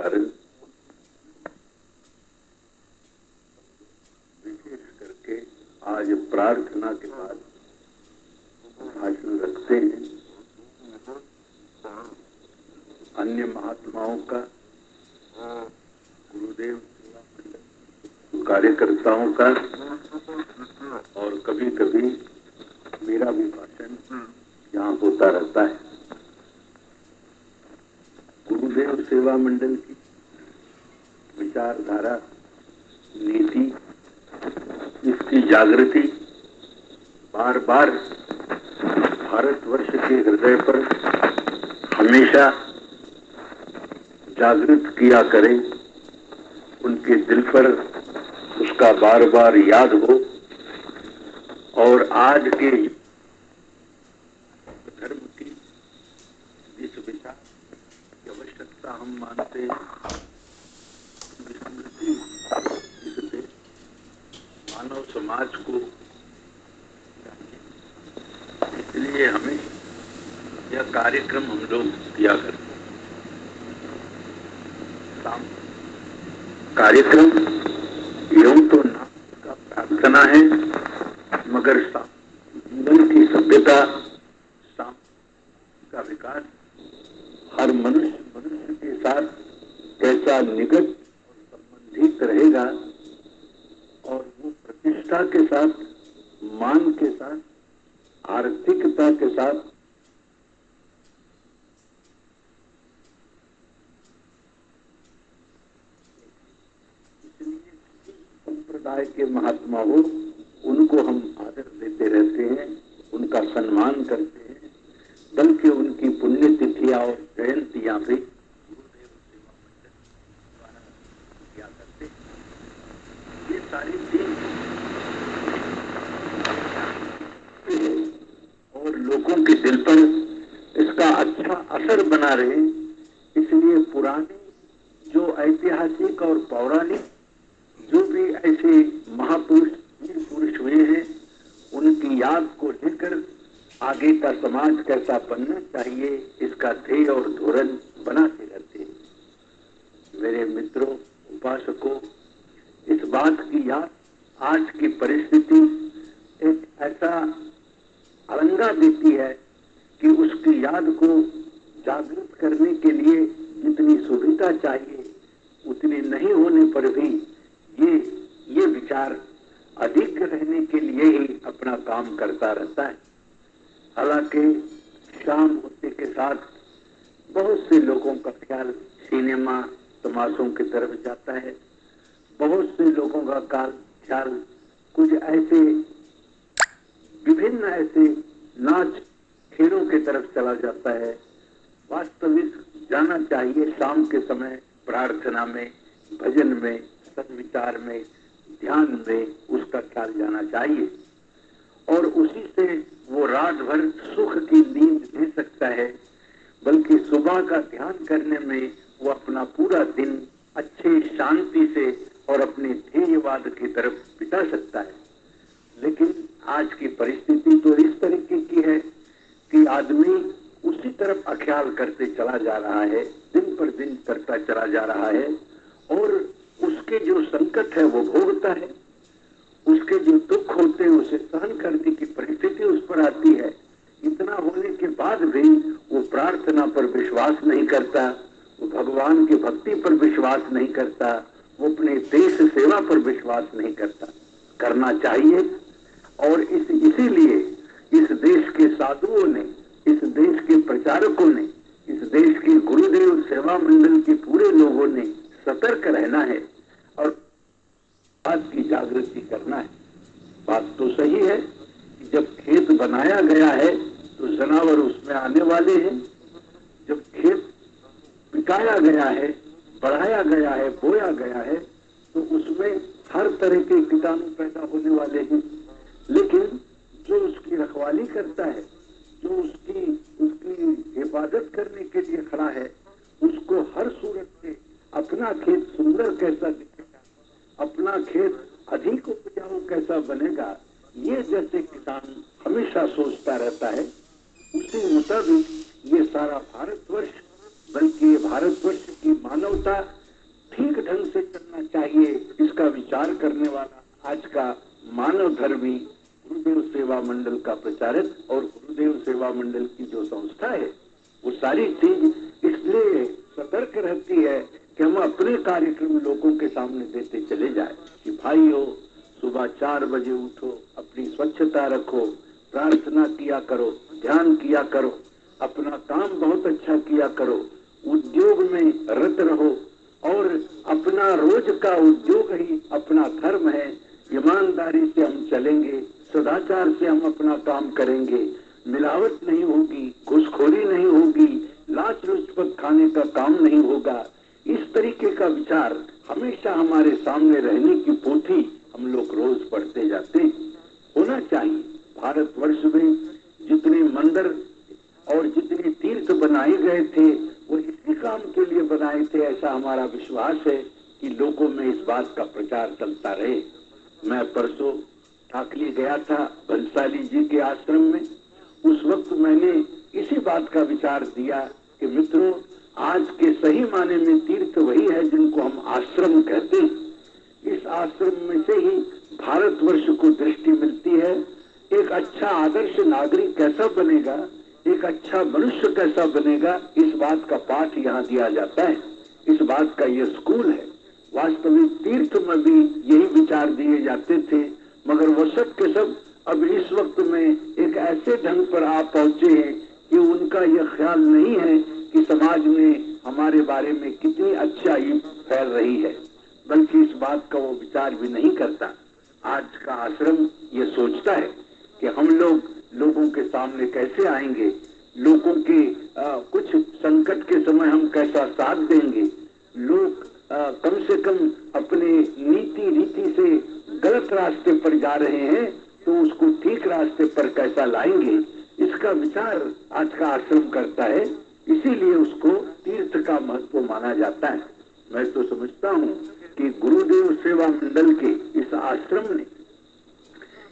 कारण विशेष करके आज प्रार्थना के बाद भाषण रखते हैं। अन्य महात्माओं का, गुरुदेव कार्यकर्ताओं का और कभी कभी मेरा भी भाषण यहाँ होता रहता है। गुरुदेव सेवा मंडल की विचारधारा, नीति, इसकी जागृति बार बार भारतवर्ष के हृदय पर हमेशा जागृत किया करे, उनके दिल पर उसका बार बार याद हो। और आज के धर्म की इस विचार की आवश्यकता हम मानते हैं, स्मृति इससे मानव समाज को, इसलिए हमें यह कार्यक्रम हम लोग किया करते हैं। कार्यक्रम यूं तो नाम का प्रार्थना है, मगर जीवन की सभ्यता, का विकास हर मनुष्य के साथ कैसा निकट और संबंधित रहेगा, और वो प्रतिष्ठा के साथ, मान के साथ, आर्थिकता के साथ संप्रदाय के महात्मा हो, उनको हम आदर देते रहते हैं, उनका सम्मान करते हैं, बल्कि उनकी पुण्यतिथियां और जयंतियां भी गुरुदेव सेवा मंडल द्वारा किया करते हैं। ये सारी चीज और लोगों के दिल पर इसका अच्छा असर बना रहे, इसलिए पुराने जो ऐतिहासिक और पौराणिक जो भी ऐसे महापुरुष, वीर पुरुष हुए हैं, उनकी याद को लेकर आगे का समाज कैसा बनना चाहिए, इसका ध्येय और धोरण बनाते रहते हैं। मेरे मित्रों, उपासकों, इस बात की याद आज की परिस्थिति एक ऐसा अलंगा देती है कि उसकी याद को जागृत करने के लिए जितनी सुविधा चाहिए उतनी नहीं होने पर भी ये विचार अधिक रहने के लिए ही अपना काम करता रहता है। हालांकि शाम होते के साथ बहुत से लोगों का ख्याल सिनेमा तमाशों की तरफ जाता है, बहुत से लोगों का ख्याल कुछ ऐसे विभिन्न ऐसे नाच खेलों की तरफ चला जाता है। वास्तविक जाना चाहिए शाम के समय प्रार्थना में, भजन में, सद्विचार में, ध्यान में उसका ख्याल जाना चाहिए, और उसी से वो रात भर सुख की नींद ले सकता है, बल्कि सुबह का ध्यान करने में वो अपना पूरा दिन अच्छे शांति से और अपने ध्येयवाद की तरफ बिता सकता है। लेकिन आज की परिस्थिति तो इस तरीके की है कि आदमी उसी तरफ अख्याल करते चला जा रहा है, दिन पर दिन करता चला जा रहा है, और उसके जो संकट है वो भोगता है, उसके जो दुख होते हैं उसे सहन करने की परिस्थिति उस पर आती है। इतना होने के बाद भी वो प्रार्थना पर विश्वास नहीं करता, वो भगवान की भक्ति पर विश्वास नहीं करता, वो अपने देश सेवा पर विश्वास नहीं करता। करना चाहिए, और इसीलिए इस देश के साधुओं ने, इस देश के प्रचारकों ने, इस देश के गुरुदेव सेवा मंडल के पूरे लोगों ने सतर्क रहना है और बात की जागृति करना है। बात तो सही है कि जब खेत बनाया गया है तो जनावर उसमें आने वाले हैं, जब खेत पिकाया गया है, बढ़ाया गया है, बोया गया है, तो उसमें हर तरह के कीटाणु पैदा होने वाले हैं। लेकिन जो उसकी रखवाली करता है, जो उसकी हिफाजत करने के लिए खड़ा है, उसको हर सूरत से अपना खेत सुंदर कैसा दिखेगा, अपना खेत अधिक उपजाऊ कैसा बनेगा, ये जैसे किसान हमेशा सोचता रहता है, उसी मुताबिक ये सारा भारतवर्ष बल्कि ये भारतवर्ष की मानवता ठीक ढंग से चलना चाहिए, इसका विचार करने वाला आज का मानव धर्मी गुरुदेव सेवा मंडल का प्रचारक और गुरुदेव सेवा मंडल की जो संस्था है, वो सारी चीज इसलिए सतर्क रहती है कि हम अपने कार्यक्रम लोगों के सामने देते चले जाए कि भाइयों, सुबह 4 बजे उठो, अपनी स्वच्छता रखो, प्रार्थना किया करो, ध्यान किया करो, अपना काम बहुत अच्छा किया करो, उद्योग में रत रहो और अपना रोज का उद्योग ही अपना धर्म है। ईमानदारी से हम चलेंगे, सदाचार से हम अपना काम करेंगे, मिलावट नहीं होगी, घूसखोरी नहीं होगी, लाच रुश्वत खाने का काम नहीं होगा। इस तरीके का विचार हमेशा हमारे सामने रहने की पोथी हम लोग रोज पढ़ते जाते हैं। होना चाहिए। भारतवर्ष में जितने मंदिर और जितने तीर्थ बनाए गए थे वो इसी काम के लिए बनाए थे, ऐसा हमारा विश्वास है कि लोगों में इस बात का प्रचार चलता रहे। मैं परसों ठाकली गया था भंसाली जी के आश्रम में। उस वक्त मैंने इसी बात का विचार दिया कि मित्रों, आज के सही माने में तीर्थ वही है जिनको हम आश्रम कहते हैं। इस आश्रम में से ही भारतवर्ष को दृष्टि मिलती है। एक अच्छा आदर्श नागरिक कैसा बनेगा, एक अच्छा मनुष्य कैसा बनेगा, इस बात का पाठ यहाँ दिया जाता है। इस बात का ये स्कूल है। वास्तविक तीर्थ में भी यही विचार दिए जाते थे, मगर वो सब के सब अब इस वक्त में एक ऐसे ढंग पर आ पहुंचे हैं कि उनका यह ख्याल नहीं है कि समाज में हमारे बारे में कितनी अच्छाई फैल रही है, बल्कि इस बात का वो विचार भी नहीं करता। आज का आश्रम ये सोचता है कि हम लोग लोगों के सामने कैसे आएंगे, लोगों के कुछ संकट के समय हम कैसा साथ देंगे, लोग कम से कम अपने नीति रीति से गलत रास्ते पर जा रहे हैं तो उसको ठीक रास्ते पर कैसा लाएंगे, इसका विचार आज का आश्रम करता है। इसीलिए उसको तीर्थ का महत्व माना जाता है। मैं तो समझता हूँ कि गुरुदेव सेवा मंडल के इस आश्रम ने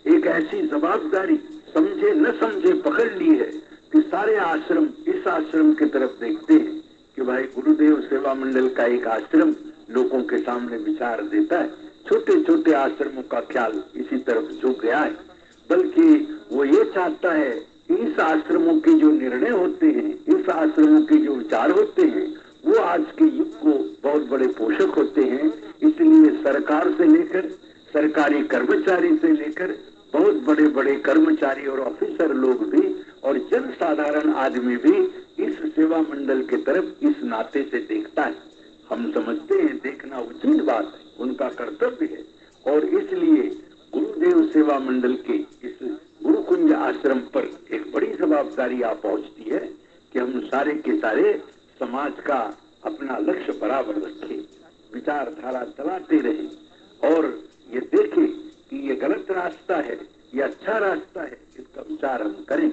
एक ऐसी जवाबदारी समझे न समझे पकड़ ली है कि सारे आश्रम इस आश्रम की तरफ देखते हैं कि भाई गुरुदेव सेवा मंडल का एक आश्रम लोगों के सामने विचार देता है। छोटे छोटे आश्रमों का ख्याल इसी तरफ झुक गया है, बल्कि वो ये चाहता है कि इस आश्रमों के जो निर्णय होते हैं, इस आश्रमों के जो विचार होते हैं, वो आज के युग को बहुत बड़े पोषक होते हैं। इसलिए सरकार से लेकर सरकारी कर्मचारी से लेकर बहुत बड़े बड़े कर्मचारी और ऑफिसर लोग भी और जन साधारण आदमी भी इस सेवा मंडल के तरफ इस नाते से देखता है। हम समझते हैं देखना उचित बात है, उनका कर्तव्य है। और इसलिए गुरुदेव सेवा मंडल के इस गुरुकुंज आश्रम पर एक बड़ी जवाबदारी आ पहुंचती है कि हम सारे के सारे समाज का अपना लक्ष्य बराबर रखें, विचारधारा चलाते रहें और ये देखें कि ये गलत रास्ता है, ये अच्छा रास्ता है, इसका विचार हम करें।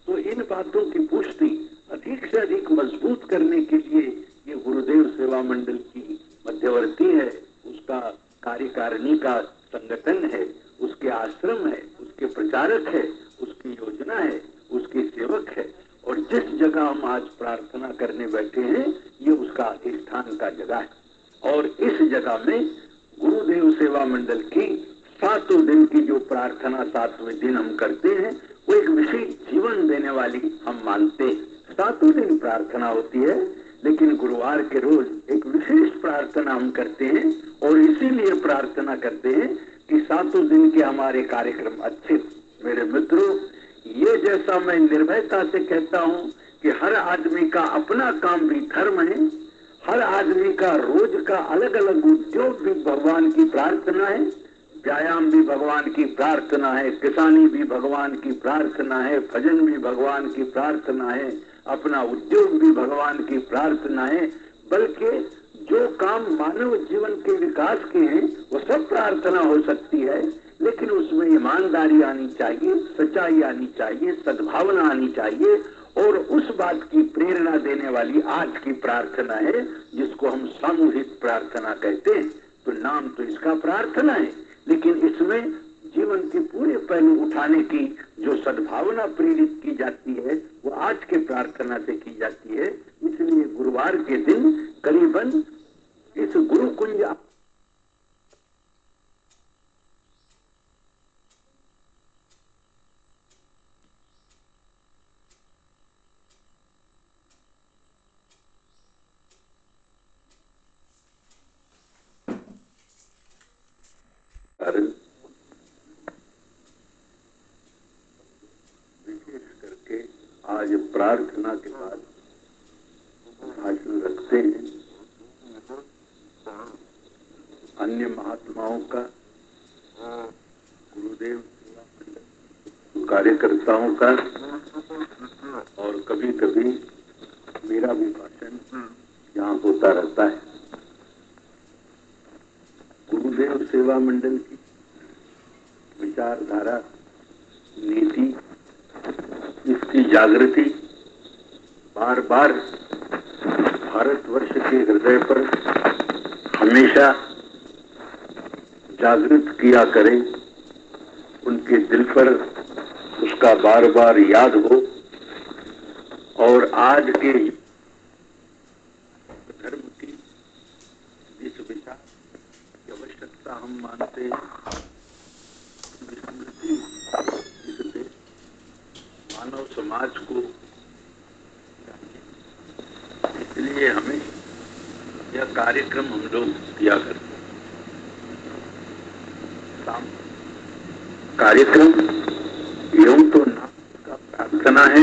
तो इन बातों की पुष्टि अधिक से अधिक मजबूत करने के लिए ये गुरुदेव सेवा मंडल की मध्यवर्ती है, उसका कार्यकारिणी का संगठन है, उसके आश्रम है, उसके प्रचारक है, उसकी योजना है, उसके सेवक है। और जिस जगह हम आज प्रार्थना करने बैठे हैं ये उसका अधिष्ठान का जगह है। और इस जगह में गुरुदेव सेवा मंडल की 7 दिन की जो प्रार्थना 7वें दिन हम करते हैं वो एक विशेष जीवन देने वाली हम मानते हैं। 7 दिन प्रार्थना होती है, लेकिन गुरुवार के रोज एक विशेष प्रार्थना हम करते हैं और इसीलिए प्रार्थना करते हैं कि 7 दिन के हमारे कार्यक्रम अच्छे। मेरे मित्रों, ये जैसा मैं निर्भयता से कहता हूँ कि हर आदमी का अपना काम भी धर्म है, हर आदमी का रोज का अलग अलग उद्योग भी भगवान की प्रार्थना है, व्यायाम भी भगवान की प्रार्थना है, किसानी भी भगवान की प्रार्थना है, भजन भी भगवान की प्रार्थना है, अपना उद्योग भी भगवान की प्रार्थना है। बल्कि जो काम मानव जीवन के विकास के हैं वो सब प्रार्थना हो सकती है, लेकिन उसमें ईमानदारी आनी चाहिए, सच्चाई आनी चाहिए, सद्भावना आनी चाहिए। और उस बात की प्रेरणा देने वाली आज की प्रार्थना है जिसको हम सामूहिक प्रार्थना कहते हैं। तो नाम तो इसका प्रार्थना है, लेकिन इसमें जीवन के पूरे पहलू उठाने की जो सद्भावना प्रेरित की जाती है वो आज के प्रार्थना से की जाती है। इसलिए गुरुवार के दिन करीबन इस गुरु कुंज विशेष करके आज प्रार्थना के बाद भाषण रखते हैं अन्य महात्माओं का, गुरुदेव कार्यकर्ताओं का, और कभी कभी मेरा भी भाषण यहाँ होता रहता है। गुरुदेव सेवा मंडल की विचारधारा, नीति, इसकी जागृति बार बार भारतवर्ष के हृदय पर हमेशा जागृत किया करे, उनके दिल पर उसका बार बार याद हो। और आज के धर्म की जिस विचार की आवश्यकता हम मानते हैं, इससे मानव समाज को, इसलिए हमें यह कार्यक्रम हम लोग किया करते हैं। कार्यक्रम यूं तो नाम का प्रार्थना है,